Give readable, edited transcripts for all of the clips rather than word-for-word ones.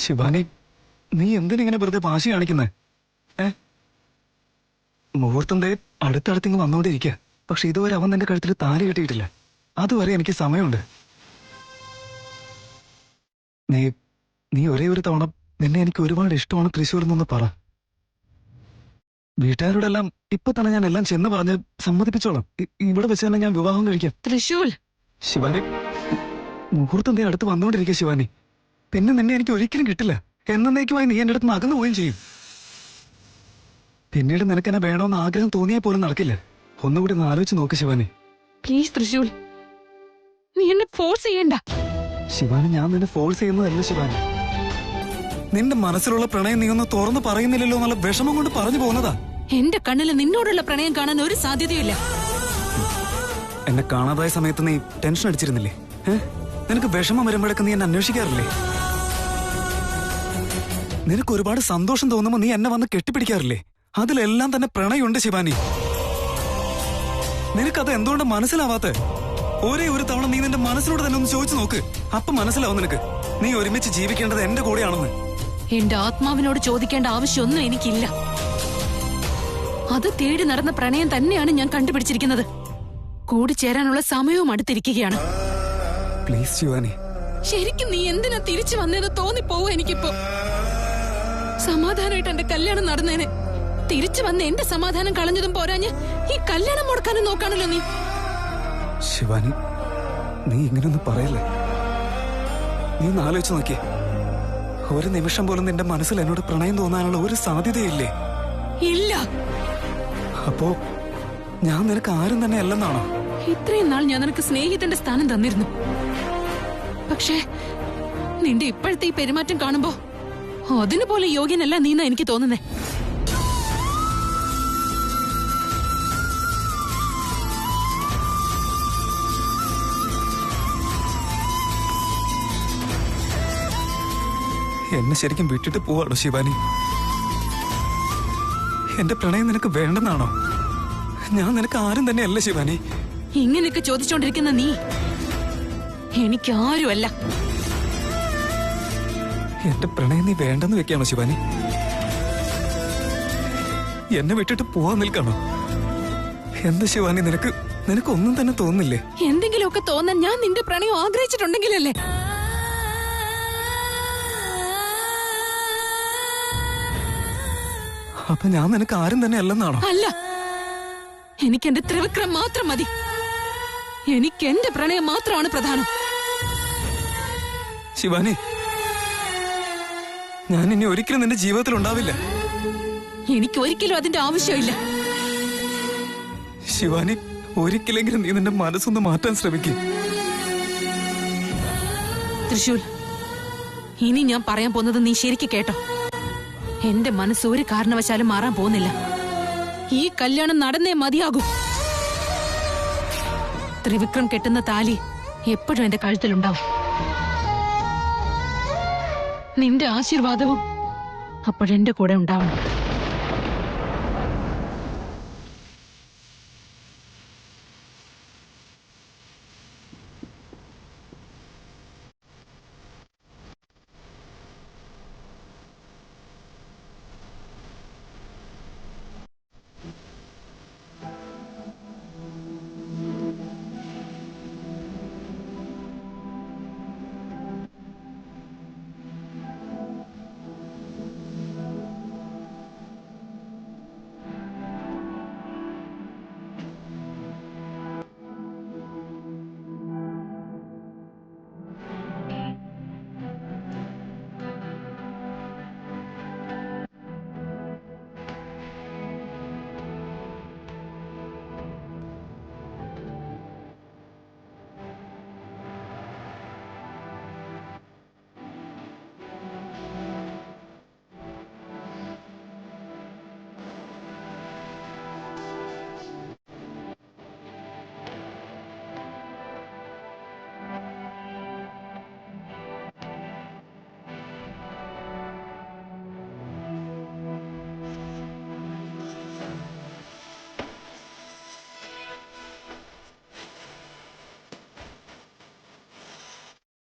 ശിവാനി, നീ എന്തിനിങ്ങനെ വെറുതെ വാശി കാണിക്കുന്നേ? മുഹൂർത്തം ദേ അടുത്തടുത്തിങ്ങ് വന്നോണ്ടിരിക്കുക. പക്ഷെ ഇതുവരെ അവൻ നിന്റെ കഴുത്തിൽ താലി കെട്ടിയിട്ടില്ല. അതുവരെ എനിക്ക് സമയമുണ്ട്. നീ നീ ഒരേ ഒരു തവണ നിന്നെ എനിക്ക് ഒരുപാട് ഇഷ്ടമാണ് തൃശ്ശൂരിൽ നിന്ന് പറ. വീട്ടുകാരോടെല്ലാം ഇപ്പൊ തന്നെ ഞാൻ എല്ലാം ചെന്ന് പറഞ്ഞ് സമ്മതിപ്പിച്ചോളാം. ഇവിടെ വെച്ച് തന്നെ ഞാൻ വിവാഹം കഴിക്കാം. തൃശ്ശൂൽ ശിവാനി, മുഹൂർത്തം ദേ അടുത്ത് വന്നോണ്ടിരിക്കുക ശിവാനി. പിന്നെ നിന്നെ എനിക്ക് ഒരിക്കലും കിട്ടില്ല. എന്നേക്കുമായി നീ എന്റെ അടുത്ത് നിന്ന് അകന്നു പോവുകയും ചെയ്യും. പിന്നീട് നിനക്ക് എന്നെ വേണമെന്ന് ആഗ്രഹം തോന്നിയാൽ പോലും നടക്കില്ല. ഒന്നുകൂടി ഒന്ന് ആലോചിച്ച് നോക്ക് ശിവാനി. പ്ലീസ് തൃശ്ശൂൽ, നീ എന്നെ ഫോഴ്സ് ചെയ്യണ്ട. ശിവാനി, ഞാൻ നിന്നെ ഫോഴ്സ് ചെയ്യുന്നതല്ല ശിവാനി. നിന്റെ മനസ്സിലുള്ള പ്രണയം നീ ഒന്ന് തുറന്ന് പറയുന്നില്ലല്ലോ എന്നുള്ള വിഷമം കൊണ്ട് പറഞ്ഞു പോകുന്നതാ. എന്റെ കണ്ണിൽ നിന്നോടുള്ള പ്രണയം കാണാൻ ഒരു സാധ്യതയില്ല. എന്നെ കാണാതായ സമയത്ത് നീ ടെൻഷൻ അടിച്ചിരുന്നില്ലേ? നിനക്ക് വിഷമം വരുമ്പോഴൊക്കെ നീ എന്നെ അന്വേഷിക്കാറില്ലേ? നിനക്ക് ഒരുപാട് സന്തോഷം തോന്നുമ്പോ നീ എന്നെ വന്ന് കെട്ടിപ്പിടിക്കാറില്ലേ? അതിലെല്ലാം തന്നെ പ്രണയമുണ്ട് ശിവാനി. നിനക്കത് എന്തുകൊണ്ട് മനസ്സിലാവാത്ത? ഒരേ ഒരു തവണ നീ നിന്റെ മനസ്സിനോട് തന്നെ ഒന്ന് ചോദിച്ചു നോക്ക്. അപ്പൊ മനസ്സിലാവും നിനക്ക് നീ ഒരുമിച്ച് ജീവിക്കേണ്ടത് എന്റെ കൂടെയാണെന്ന്. എന്റെ ആത്മാവിനോട് ചോദിക്കേണ്ട ആവശ്യമൊന്നും എനിക്കില്ല. അത് തേടി നടന്ന പ്രണയം തന്നെയാണ് ഞാൻ കണ്ടുപിടിച്ചിരിക്കുന്നത്. കൂടിച്ചേരാനുള്ള സമയവും അടുത്തിരിക്കുകയാണ്. പ്ലീസ് ശിവാനി. ശരിക്കും നീ എന്തിനാ തിരിച്ചു വന്നതെന്ന് തോന്നിപ്പോവും എനിക്കിപ്പോ. സമാധാനമായിട്ട് എന്റെ കല്യാണം നടന്നേനെ. തിരിച്ചു വന്ന് എന്റെ സമാധാനം കളഞ്ഞതും പോരാഞ്ഞ് ഈ കല്യാണം മുടക്കാനും നോക്കാണല്ലോ നീ. ശിവാനി, നീ ഇങ്ങനൊന്നും പറയല്ലേ. നീ ഒന്ന് ആലോചിച്ച് നോക്കിയേ. ഒരു നിമിഷം പോലും നിന്റെ മനസ്സിൽ എന്നോട് പ്രണയം തോന്നാനുള്ള ഒരു സാധ്യതയില്ലേ? ഇല്ല. അപ്പോ ഞാൻ നിനക്ക് ആരും തന്നെ അല്ലെന്നാണോ? ഇത്രയും നാൾ ഞാൻ നിനക്ക് സ്നേഹിതന്റെ സ്ഥാനം തന്നിരുന്നു. പക്ഷേ നിന്റെ ഇപ്പോഴത്തെ ഈ പെരുമാറ്റം കാണുമ്പോ അതിനു പോലെ യോഗ്യനല്ല നീന്നാ എനിക്ക് തോന്നുന്നേ. എന്നെ ശരിക്കും വിട്ടിട്ട് പോവാണോ ശിവാനി? എന്റെ പ്രണയം നിനക്ക് വേണ്ടെന്നാണോ? ഞാൻ നിനക്ക് ആരും തന്നെ അല്ല ശിവാനി. ഇങ്ങനെയൊക്കെ ചോദിച്ചോണ്ടിരിക്കുന്ന നീ എനിക്കാരുമല്ല. എന്റെ പ്രണയം നീ വേണ്ടെന്ന് വെക്കാണോ ശിവാനി? എന്നെ വിട്ടിട്ട് പോവാൻ നിൽക്കാണോ? എന്താ ശിവാനി, നിനക്ക് ഒന്നും തന്നെ തോന്നില്ലേ? എന്തെങ്കിലുമൊക്കെ തോന്നാൻ ഞാൻ നിന്റെ പ്രണയം ആഗ്രഹിച്ചിട്ടുണ്ടെങ്കിലല്ലേ. അപ്പൊ ഞാൻ നിനക്ക് ആരും തന്നെ അല്ലെന്നാണോ? അല്ല, എനിക്ക് എന്റെ ത്രിവിക്രം മാത്രം മതി. എനിക്ക് എന്റെ പ്രണയം മാത്രമാണ് പ്രധാനം. ശിവാനി, ഞാൻ ഇനി ഒരിക്കലും നിന്റെ ജീവിതത്തിൽ ഉണ്ടാവില്ല. എനിക്ക് ഒരിക്കലും അതിന്റെ ആവശ്യമില്ല. ശിവാനി, ഒരിക്കലെങ്കിലും നീ നിന്റെ മനസ്സൊന്ന് മാറ്റാൻ ശ്രമിക്കും. തൃശൂൽ, ഇനി ഞാൻ പറയാൻ പോകുന്നത് നീ ശരിക്ക് കേട്ടോ. എന്റെ മനസ്സ് ഒരു കാരണവശാലും മാറാൻ പോകുന്നില്ല. ഈ കല്യാണം നടന്നേ മതിയാകൂ. ത്രിവിക്രം കെട്ടുന്ന താലി എപ്പോഴും എന്റെ കഴുത്തിലുണ്ടാവും. നിന്റെ ആശീർവാദവും അപ്പോഴെന്റെ കൂടെ ഉണ്ടാവണം.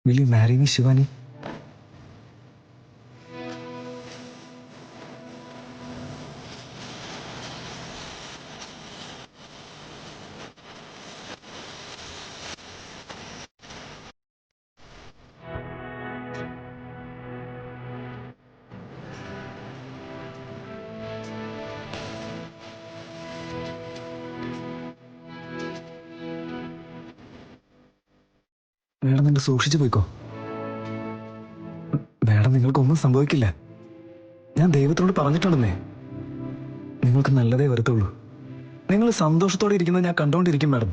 Will you marry me, Shivani? സൂക്ഷിച്ചു പോയിക്കോ. മാഡം, നിങ്ങൾക്കൊന്നും സംഭവിക്കില്ല. ഞാൻ ദൈവത്തോട് പറഞ്ഞിട്ടുണ്ടെന്നേ, നിങ്ങൾക്ക് നല്ലതേ വരത്തുള്ളൂ. നിങ്ങൾ സന്തോഷത്തോടെ ഇരിക്കുന്നത് ഞാൻ കണ്ടോണ്ടിരിക്കും മാഡം.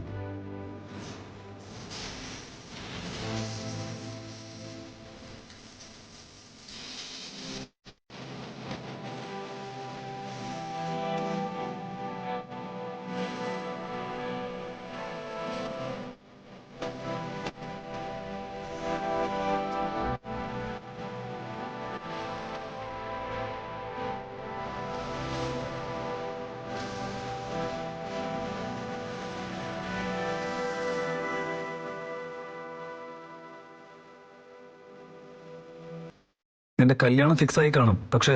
നിന്റെ കല്യാണം ഫിക്സ് ആയി കാണും, പക്ഷേ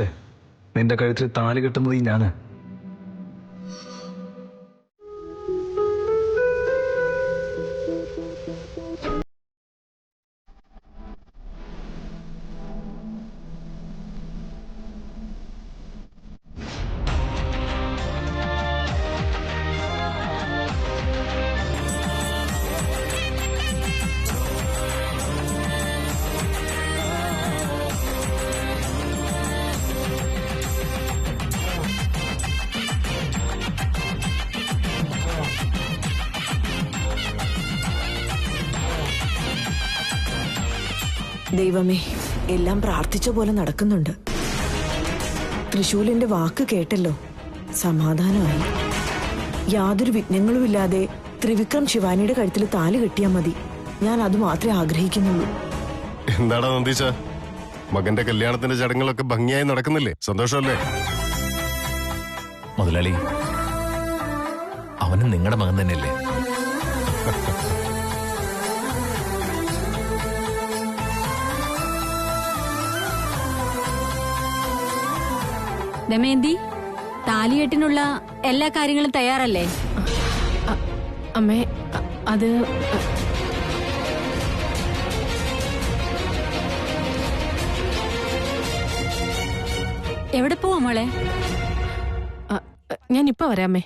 നിന്റെ കഴുത്തിൽ താലി കെട്ടുന്നത് ഞാന്. ദൈവമേ, എല്ലാം പ്രാർത്ഥിച്ച പോലെ നടക്കുന്നുണ്ട്. തൃശൂലിന്റെ വാക്ക് കേട്ടല്ലോ, സമാധാനമായി. യാതൊരു വിഘ്നങ്ങളുമില്ലാതെ ത്രിവിക്രം ശിവാനിയുടെ കഴുത്തിൽ താലി കെട്ടിയാൽ മതി. ഞാൻ അത് മാത്രമേ ആഗ്രഹിക്കുന്നുള്ളൂ. എന്താടാ നന്ദീച്ച, മകന്റെ കല്യാണത്തിന്റെ ചടങ്ങുകളൊക്കെ ഭംഗിയായി നടക്കുന്നില്ലേ? സന്തോഷമല്ലേ? മുതലാളി, അവനും നിങ്ങളുടെ മകൻ തന്നെയല്ലേ? ദമയന്തി, താലികെട്ടിനുള്ള എല്ലാ കാര്യങ്ങളും തയ്യാറല്ലേ? അമ്മേ, അത് എവിടെ പോവാ മോളെ? ഞാൻ ഇപ്പൊ വരാമേ.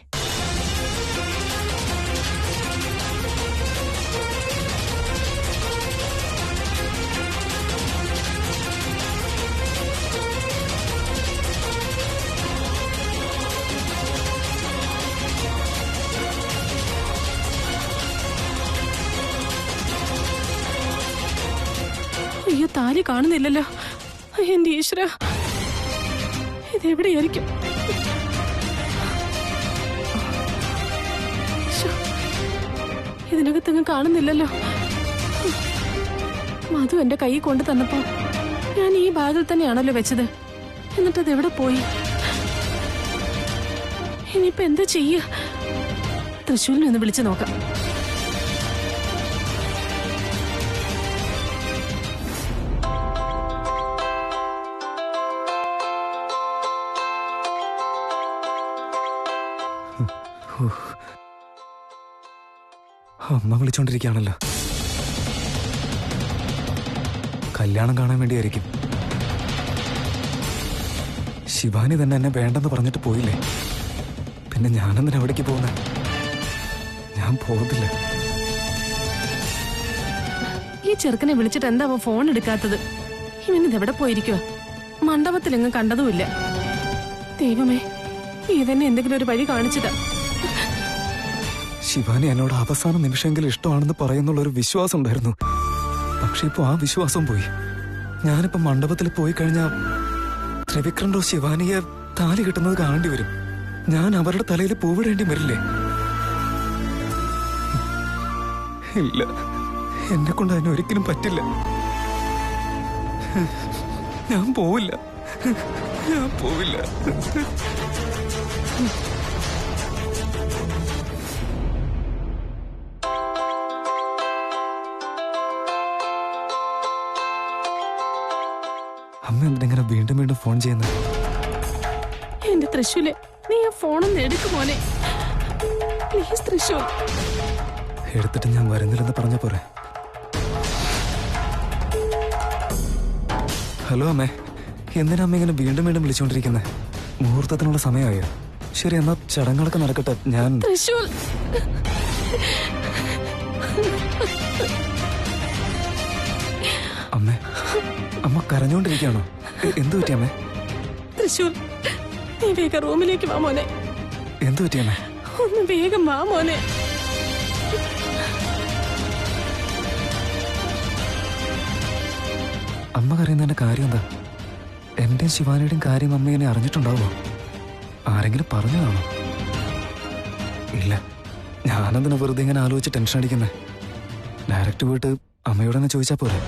അയ്യോ, താലി കാണുന്നില്ലല്ലോ. എന്റെ ഈശ്വര, ഇതെവിടെയായിരിക്കും? ഇതിനകത്തെങ്ങും കാണുന്നില്ലല്ലോ. മധു എന്റെ കൈ കൊണ്ട് തന്നപ്പോ ഞാൻ ഈ ബാഗിൽ തന്നെയാണല്ലോ വെച്ചത്. എന്നിട്ടത് എവിടെ പോയി? ഇനിയിപ്പോ എന്താ ചെയ്യ? തൃശ്ശൂരിനെ ഒന്ന് വിളിച്ചു നോക്കാം. അമ്മ വിളിച്ചോണ്ടിരിക്കുകയാണല്ലോ. കല്യാണം കാണാൻ വേണ്ടിയായിരിക്കും. ശിവാനി തന്നെ എന്നെ വേണ്ടെന്ന് പറഞ്ഞിട്ട് പോയില്ലേ, പിന്നെ ഞാനെന്തിനാ അവിടേക്ക് പോകുന്ന? ഞാൻ പോകത്തില്ല. ഈ ചെറുക്കനെ വിളിച്ചിട്ട് എന്താ ഫോൺ എടുക്കാത്തത്? ഇവനിതെവിടെ പോയിരിക്കുക? മണ്ഡപത്തിലെങ്ങും കണ്ടതുമില്ല. ദൈവമേ, നീ തന്നെ എന്തെങ്കിലും ഒരു വഴി കാണിച്ചതാ. ശിവാനി എന്നോട് അവസാന നിമിഷമെങ്കിലും ഇഷ്ടമാണെന്ന് പറയുന്നുള്ളൊരു വിശ്വാസം ഉണ്ടായിരുന്നു. പക്ഷെ ഇപ്പൊ ആ വിശ്വാസം പോയി. ഞാനിപ്പോ മണ്ഡപത്തിൽ പോയി കഴിഞ്ഞാൽ ത്രിവിക്രമോ ശിവാനിയെ താലി കിട്ടുന്നത് കാണേണ്ടി വരും. ഞാൻ അവരുടെ തലയിൽ പൂവിടേണ്ടി വരില്ലേ? ഇല്ല, എന്നെ കൊണ്ട് അതിന് ഒരിക്കലും പറ്റില്ല. ഞാൻ പോവില്ല. അമ്മ എന്തിനെ വീണ്ടും വീണ്ടും ഫോൺ ചെയ്യുന്നത്? എന്റെ തൃശ്ശൂലെ, നീ ആ ഫോണൊന്ന് എടുക്കും മോനെ, പ്ലീസ്. തൃശ്ശൂർ എടുത്തിട്ട് ഞാൻ വരുന്നില്ലെന്ന് പറഞ്ഞ പോരെ. ഹലോ അമ്മേ, എന്തിനാ അമ്മ ഇങ്ങനെ വീണ്ടും വീണ്ടും വിളിച്ചോണ്ടിരിക്കുന്നത്? മുഹൂർത്തത്തിനുള്ള സമയമായോ? ശരി, എന്നാ ചടങ്ങുകളൊക്കെ നടക്കട്ടെ. ഞാൻ തൃശ്ശൂർ, അമ്മ കരഞ്ഞോണ്ടിരിക്കുകയാണോ? എന്തു പറ്റി അമ്മേ? തൃശൂർ, നീ വേഗം റൂമിലേക്ക് വാ മോനെ. എന്തു പറ്റി അമ്മേ? ഒന്ന് വേഗം വാ മോനെ. അമ്മ കരയുന്നതിന്റെ കാര്യം എന്താ? എന്റെയും ശിവാനിയുടെയും കാര്യം അമ്മ എന്നെ അറിഞ്ഞിട്ടുണ്ടാവോ? ആരെങ്കിലും പറഞ്ഞു കാണോ? ഇല്ല, ഞാനെന്തിനാ വെറുതെ ഇങ്ങനെ ആലോചിച്ച് ടെൻഷൻ അടിക്കുന്നേ? ഡയറക്റ്റ് പോയിട്ട് അമ്മയോട് തന്നെ ചോദിച്ചാ പോരെ?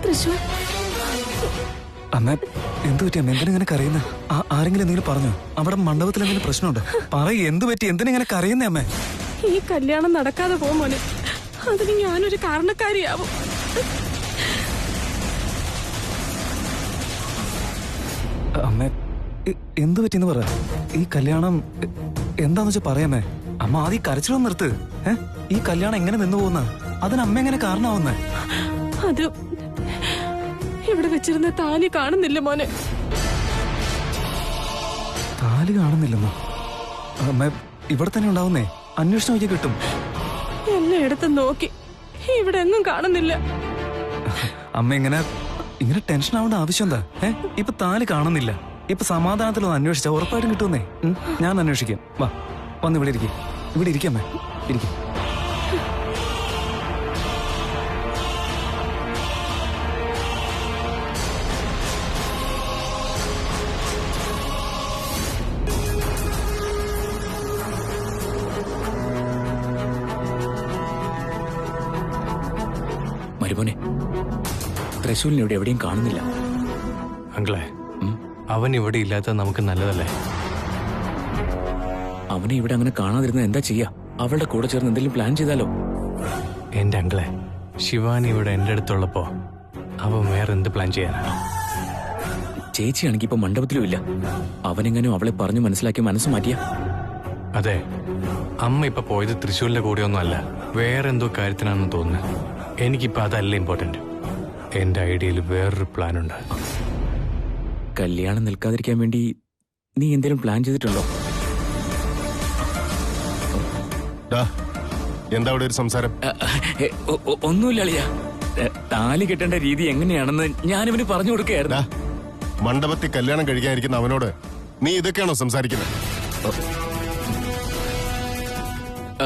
തൃശൂർ, അമ്മ എന്തു പറ്റി? അമ്മ എന്തിനാ ഇങ്ങനെ കരയുന്നേ? ആരെങ്കിലും എന്തെങ്കിലും പറഞ്ഞോ? അവിടെ മണ്ഡപത്തിൽ എന്തെങ്കിലും പ്രശ്നമുണ്ടോ? പറയ്, എന്തു പറ്റി? എന്തിനാ ഇങ്ങനെ കരയുന്നേ അമ്മേ? ഈ കല്യാണം നടക്കാതെ പോ മോനെ. അതിന് ഞാനൊരു കാരണക്കാരിയാവും. അമ്മ എന്തു പറ്റിന്ന് പറ. ഈ കല്യാണം എന്താന്ന് വെച്ചാ പറയാമേ. അമ്മ ആദ്യം കരച്ചിലൊന്നും നിർത്ത്. ഈ കല്യാണം എങ്ങനെ നിന്നു പോകുന്ന? അതിന് അമ്മ എങ്ങനെ കാരണമാവുന്നേ? അത് ഇവിടെ വെച്ചിരുന്ന താലി കാണുന്നില്ല മോനെ. താലി കാണുന്നില്ലെന്നോ? അമ്മ ഇവിടെ തന്നെ ഉണ്ടാവുന്നേ. അന്വേഷണം നോക്കി കിട്ടും. എല്ലായിടത്തും നോക്കി, ഇവിടെ എങ്ങും കാണുന്നില്ല. അമ്മ ഇങ്ങനെ ടെൻഷൻ ആവേണ്ട ആവശ്യം എന്താ? ഇപ്പൊ താലി കാണുന്നില്ല. ഇപ്പൊ സമാധാനത്തിലൊന്ന് അന്വേഷിച്ചാ ഉറപ്പായിട്ടും കിട്ടുന്നേ. ഞാൻ അന്വേഷിക്കാം. വാ, വന്ന് ഇവിടെ ഇരിക്കും. ഇവിടെ ഇരിക്കാമേ, ഇരിക്കും. മരുമോനെ, തൃശൂലിനെ ഇവിടെ എവിടെയും കാണുന്നില്ല. അങ്കിളെ, അവൻ ഇവിടെ ഇല്ലാത്ത നമുക്ക് നല്ലതല്ലേ? അവനെ ഇവിടെ അങ്ങനെ കാണാതിരുന്ന എന്താ ചെയ്യാ? അവളുടെ കൂടെ ചേർന്ന് എന്തെങ്കിലും പ്ലാൻ ചെയ്താലോ? എന്റെ അങ്കിളെ, ശിവാനി ഇവിടെ എന്റെ അടുത്തുള്ളപ്പോ അവൻ വേറെ എന്ത് പ്ലാൻ ചെയ്യാനാ? ചേച്ചിയാണെങ്കി ഇപ്പൊ മണ്ഡപത്തിലും ഇല്ല. അവനെങ്ങനെയോ അവളെ പറഞ്ഞു മനസ്സിലാക്കി മനസ്സ് മാറ്റിയ. അതെ, അമ്മ ഇപ്പൊ പോയത് തൃശ്ശൂരിന്റെ കൂടെയൊന്നും അല്ല, വേറെ എന്തോ കാര്യത്തിനാണെന്ന് തോന്നുന്നു. എനിക്കിപ്പോ അതല്ല ഇമ്പോർട്ടന്റ്. എന്റെ ഐഡിയയിൽ വേറൊരു പ്ലാൻ ഉണ്ട്. കല്യാണം നിൽക്കാതിരിക്കാൻ വേണ്ടി നീ എന്തെങ്കിലും പ്ലാൻ ചെയ്തിട്ടുണ്ടോ? എന്താ അവിടെ ഒരു സംസാരം? ഒന്നുമില്ല അളിയ. താലി കെട്ടേണ്ട രീതി എങ്ങനെയാണെന്ന് ഞാനിവന് പറഞ്ഞു കൊടുക്കുകയായിരുന്നു. മണ്ഡപത്തിൽ കല്യാണം കഴിക്കാനിരിക്കുന്ന അവനോട് നീ ഇതൊക്കെയാണോ സംസാരിക്കുന്നത്?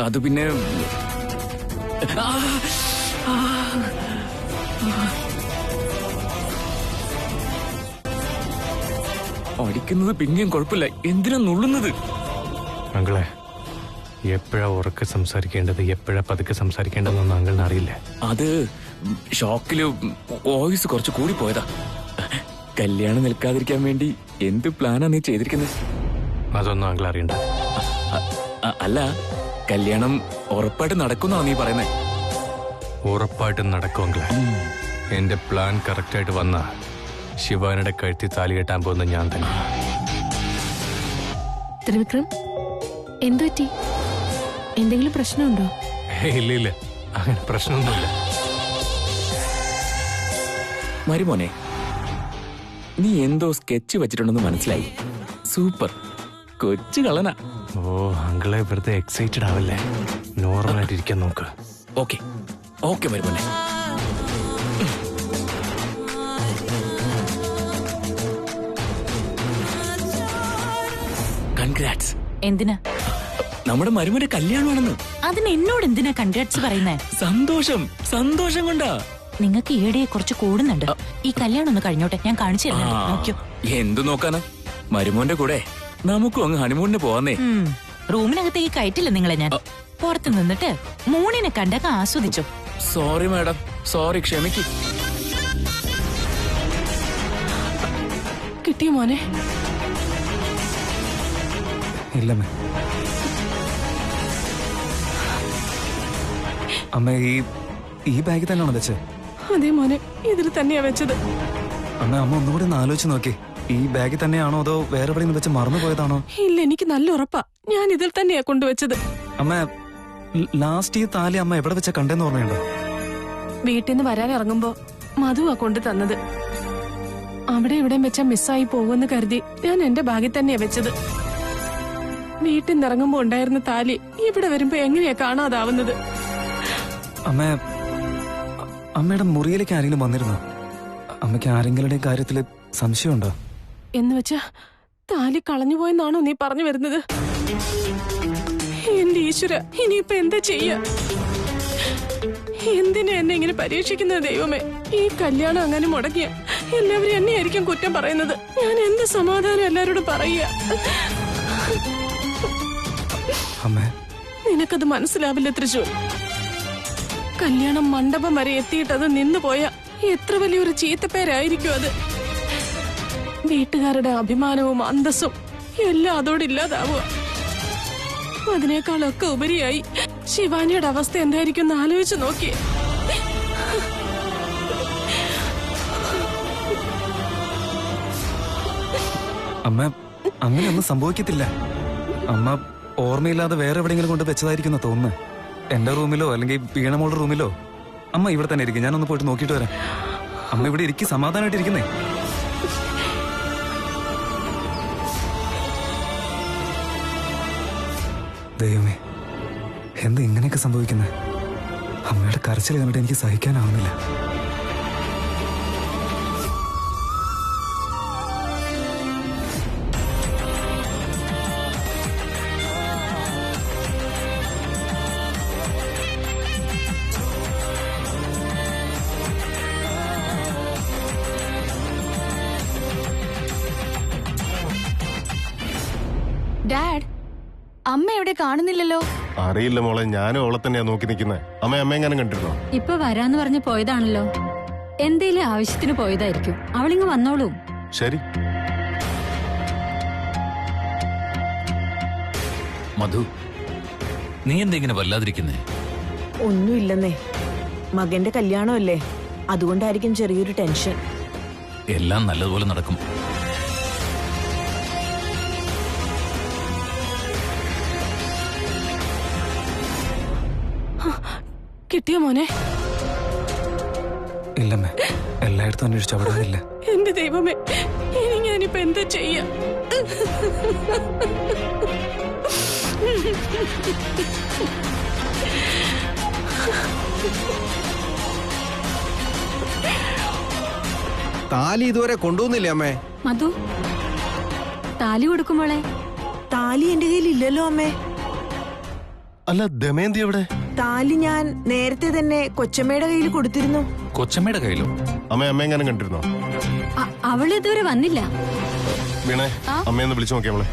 അത് പിന്നെ അടിക്കുന്നത് പിന്നെയും കുഴപ്പമില്ല, എന്തിനാ നുള്ളുന്നത്? അങ്കിളെ, എപ്പോഴാ ഉറക്കെ സംസാരിക്കേണ്ടത്, എപ്പോഴാ പതുക്കെ സംസാരിക്കേണ്ടതെന്നൊന്നും അങ്കിളിന് അറിയില്ല. അത് ഷോക്കില് വോയിസ് കുറച്ച് കൂടി പോയതാ. കല്യാണം നിൽക്കാതിരിക്കാൻ വേണ്ടി എന്ത് പ്ലാനാ നീ ചെയ്തിരിക്കുന്നത്? അതൊന്നും അങ്കിൾ അറിയണ്ട. അല്ല, കല്യാണം ഉറപ്പായിട്ട് നടക്കുന്നാ നീ പറയുന്നേ? ഉറപ്പായിട്ടും നടക്കും അങ്കിളെ. എന്റെ പ്ലാൻ കറക്റ്റായിട്ട് വന്ന ശിവാനിയുടെ കഴുത്തി താലി കെട്ടാൻ പോകുന്ന ഞാൻ തന്നെ. ത്രിവിക്രം, എന്തു പറ്റി? എന്തെങ്കിലും പ്രശ്നമുണ്ടോ? ഇല്ല, അങ്ങനെ പ്രശ്നമൊന്നുമില്ല. മരുമോനെ, നീ എന്തോ സ്കെച്ച് വെച്ചിട്ടുണ്ടെന്ന് മനസ്സിലായി. സൂപ്പർ, കൊച്ചു കളന. ഓ, അങ്കിളെ വെറുതെ എക്സൈറ്റഡ് ആവല്ലേ. നോർമലായിട്ട് ഇരിക്കാൻ നോക്ക്. ഓക്കെ ഓക്കെ മരുമോനെ. കൺഗ്രാറ്റ്സ്. എന്തിനാ? നമ്മുടെ മരുമോന്റെ കല്യാണമാണെന്ന്. അതിന് എന്നോട് എന്തിനാ കൺഗ്രാറ്റ്സ് പറയുന്നേ? സന്തോഷം കൊണ്ടാ. നിങ്ങൾക്ക് ഈയിടെ കുറച്ച് കൂടുന്നുണ്ട്. ഈ കല്യാണം ഒന്ന് കഴിഞ്ഞോട്ടെ, ഞാൻ കാണിച്ചു തരാം. നോക്കിയോ? എന്തു നോക്കാനാ? മരുമോന്റെ കൂടെ നമുക്കും അങ്ങ് ഹണിമൂണിന് പോവാന്നേ. റൂമിനകത്തേക്ക് കയറ്റില്ല നിങ്ങളെ ഞാൻ. പുറത്ത് നിന്നിട്ട് മൂണിനെ കണ്ടൊക്കെ ആസ്വദിച്ചോ. സോറി മാഡം, സോറി, ക്ഷമിക്ക്. കിട്ടിയോ മോനെ? ഇല്ലമ്മേ. അമ്മ ഈ ബാഗിൽ തന്നെയാണോ വെച്ചത്? അതെ മോനെ, ഇതിൽ തന്നെയാ വെച്ചത്. അമ്മ ഒന്നുകൂടി ഒന്ന് ആലോചിച്ച് നോക്കി. ഈ ബാഗിൽ തന്നെയാണോ അതോ വേറെ എവിടെയെങ്കിലും വെച്ച് മറന്നു പോയതാണോ? ഇല്ല, എനിക്ക് നല്ല ഉറപ്പാ. ഞാൻ ഇതിൽ തന്നെയാ കൊണ്ടുവച്ചത്. അമ്മ ലാസ്റ്റ് ഈ താലി അമ്മ എവിടെ വെച്ച കണ്ടെന്ന് ഓർമ്മയുണ്ടോ? വീട്ടിൽ നിന്ന് വരാൻ ഇറങ്ങുമ്പോ മധുവാ കൊണ്ടു തന്നത്. അവിടെ ഇവിടെ വെച്ച മിസ്സായി പോകുമെന്ന് കരുതി ഞാൻ എന്റെ ബാഗിൽ തന്നെയാ വെച്ചത്. വീട്ടിൽ നിന്ന് ഇറങ്ങുമ്പോ ഉണ്ടായിരുന്ന താലി ഇവിടെ വരുമ്പോ എങ്ങനെയാ കാണാതാവുന്നത്? അമ്മയുടെ മുറിയിലേക്ക് ആരെങ്കിലും വന്നിരുന്നോ? അമ്മയ്ക്ക് ആരെങ്കിലും കാര്യത്തില് സംശയമുണ്ടോ? എന്ന് വെച്ചാ താലി കളഞ്ഞുപോയെന്നാണോ നീ പറഞ്ഞു വരുന്നത്? എന്റെ ഈശ്വര, ഇനിയിപ്പൊ എന്താ ചെയ്യാ? എന്തിനാ എന്നെ ഇങ്ങനെ പരീക്ഷിക്കുന്നത് ദൈവമേ? ഈ കല്യാണം അങ്ങനെ മുടങ്ങിയ എല്ലാവരും എന്നെയായിരിക്കും കുറ്റം പറയുന്നത്. ഞാൻ എന്ത് സമാധാനം എല്ലാരോടും പറയുക? നിനക്കത് മനസ്സിലാവില്ല തൃശൂർ. കല്യാണം മണ്ഡപം വരെ എത്തിയിട്ടത് നിന്നുപോയ എത്ര വലിയൊരു ചീത്തപ്പേരായിരിക്കും അത്. വീട്ടുകാരുടെ അഭിമാനവും അന്തസ്സും എല്ലാം അതോടില്ലാതാവുക. അതിനേക്കാളൊക്കെ ഉപരിയായി ശിവാനിയുടെ അവസ്ഥ എന്തായിരിക്കും എന്ന് ആലോചിച്ച് നോക്കിയേ. അമ്മ അങ്ങനെയൊന്നും സംഭവിക്കത്തില്ല. അമ്മ ഓർമ്മയില്ലാതെ വേറെ എവിടെയെങ്കിലും കൊണ്ട് വെച്ചതായിരിക്കുന്ന തോന്നുന്നു. എന്റെ റൂമിലോ അല്ലെങ്കിൽ വീണമോളുടെ റൂമിലോ. അമ്മ ഇവിടെ തന്നെ ഇരിക്കും, ഞാനൊന്ന് പോയിട്ട് നോക്കിയിട്ട് വരാം. അമ്മ ഇവിടെ ഇരിക്കും, സമാധാനമായിട്ട് ഇരിക്കുന്നേ. ദൈവമേ, എന്താ ഇങ്ങനെയൊക്കെ സംഭവിക്കുന്നത്? അമ്മയുടെ കരച്ചിൽ കണ്ടിട്ട് എനിക്ക് സഹിക്കാനാവുന്നില്ല. ഡാഡ്, അമ്മ എവിടെ കാണുന്നില്ലല്ലോ? അറിയില്ല മോളെ, ഞാനും അവളെ തന്നെയാ നോക്കി നിൽക്കുന്നത്. അമ്മയെങ്ങനെ കണ്ടിരുന്നോ? ഇപ്പൊ വരാന്ന് പറഞ്ഞ് പോയതാണല്ലോ. എന്തേലും ആവശ്യത്തിന് പോയതായിരിക്കും. അവളിങ്ങ് വന്നോളൂ. ശരി. മധു, നീ എന്തെങ്ങനെ വല്ലാതിരിക്കുന്നേ? ഒന്നുമില്ലെന്നേ, മകന്റെ കല്യാണമല്ലേ, അതുകൊണ്ടായിരിക്കും ചെറിയൊരു ടെൻഷൻ. എല്ലാം നല്ലതുപോലെ നടക്കും. കിട്ടിയോ മോനെ? ഇല്ലമ്മേ, എല്ലായിടത്തും അന്വേഷിച്ചു, അവിടെ ഇല്ല. എന്റെ ദൈവമേ, ഇനി ഞാനിപ്പോ എന്താ ചെയ്യാ? താലി ഇതുവരെ കൊണ്ടുവന്നില്ലേ അമ്മേ? മധു, താലി കൊടുക്കുമ്പോളെ? താലി എന്റെ കയ്യിൽ ഇല്ലല്ലോ അമ്മേ. അല്ല, ദമയന്തി എവിടെ? താലി ഞാൻ നേരത്തെ തന്നെ കൊച്ചമ്മയുടെ കയ്യിൽ കൊടുത്തിരുന്നു. കൊച്ചമ്മയുടെ കയ്യിലോ? അമ്മയെങ്ങനെ കണ്ടിരുന്നോ? അവള് ഇതുവരെ വന്നില്ല. വീണേ, അമ്മയൊന്ന് വിളിച്ചു നോക്കിയ അവളെ.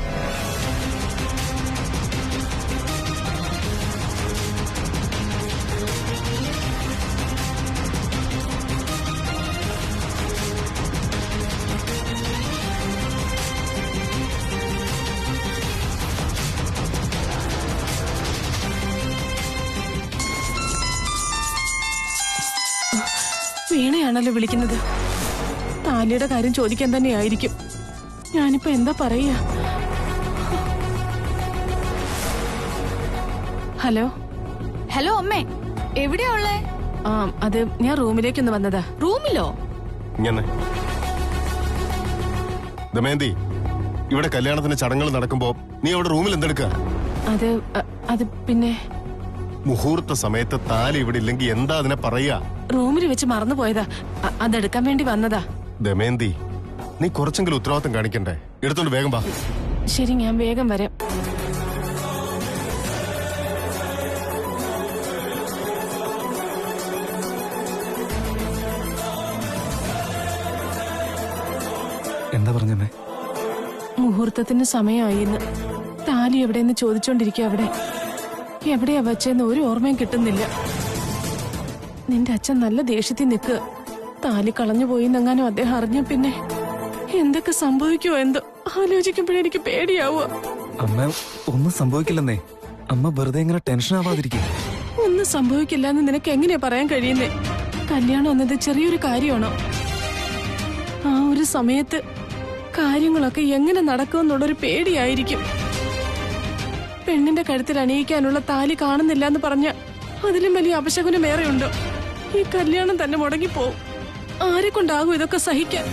വീണയാണല്ലോ വിളിക്കുന്നത്. താലിയുടെ കാര്യം ചോദിക്കാൻ തന്നെയായിരിക്കും. ഞാനിപ്പോ എന്താ പറയാ? ഹലോ ഹലോ അമ്മേ, എവിടെയാ ഉള്ളേ? അത് ഞാൻ റൂമിലേക്കൊന്ന് വന്നതാ. റൂമിലോ? ദമയന്തി, ഇവിടെ കല്യാണത്തിന് ചടങ്ങുകൾ നടക്കുമ്പോ നീ അവിടെ റൂമിൽ എന്തെടുക്ക? അത് പിന്നെ മുഹൂർത്ത സമയത്ത് താലി ഇവിടെ ഇല്ലെങ്കിൽ എന്താ അതിനെ പറയാ? റൂമിൽ വെച്ച് മറന്നു പോയതാ, അതെടുക്കാൻ വേണ്ടി വന്നതാ. ദമയന്തി, നീ കുറച്ചെങ്കിലും ഉത്തരവാദിത്തം കാണിക്കണ്ടേ? എടുത്തോണ്ട് വേഗം വാ. ശരി, ഞാൻ വേഗം വരാം. എന്താ പറഞ്ഞമ്മേ? മുഹൂർത്തത്തിന് സമയമായിന്ന്. താലി എവിടെയെന്ന് ചോദിച്ചോണ്ടിരിക്കുക. അവിടെ എവിടെയാ വച്ചെന്ന് ഒരു ഓർമ്മയും കിട്ടുന്നില്ല. നിന്റെ അച്ഛൻ നല്ല ദേഷ്യത്തിൽ നിൽക്കുക. താലി കളഞ്ഞു പോയിന്നെങ്ങാനും അദ്ദേഹം അറിഞ്ഞ പിന്നെ എന്തൊക്കെ സംഭവിക്കുമോ എന്തോ ആലോചിക്കുമ്പോഴെനിക്ക് പേടിയാവുക. അമ്മ ഒന്നും സംഭവിക്കില്ലെന്നേ. അമ്മ വെറുതെ ഇങ്ങനെ ടെൻഷൻ ആവാതിരിക്കും. ഒന്നും സംഭവിക്കില്ല എന്ന് നിനക്ക് എങ്ങനെയാ പറയാൻ കഴിയുന്നേ? കല്യാണം എന്നത് ചെറിയൊരു കാര്യമാണോ? ആ ഒരു സമയത്ത് കാര്യങ്ങളൊക്കെ എങ്ങനെ നടക്കുമെന്നുള്ളൊരു പേടിയായിരിക്കും. പെണ്ണിന്റെ കഴുത്തിൽ അണിയിക്കാനുള്ള താലി കാണുന്നില്ല എന്ന് പറഞ്ഞ അതിലും വലിയ അപശകുനം വേറെ ഉണ്ടോ? ഈ കല്യാണം തന്നെ മുടങ്ങിപ്പോവും. ആരെ കൊണ്ടാകും ഇതൊക്കെ സഹിക്കാൻ?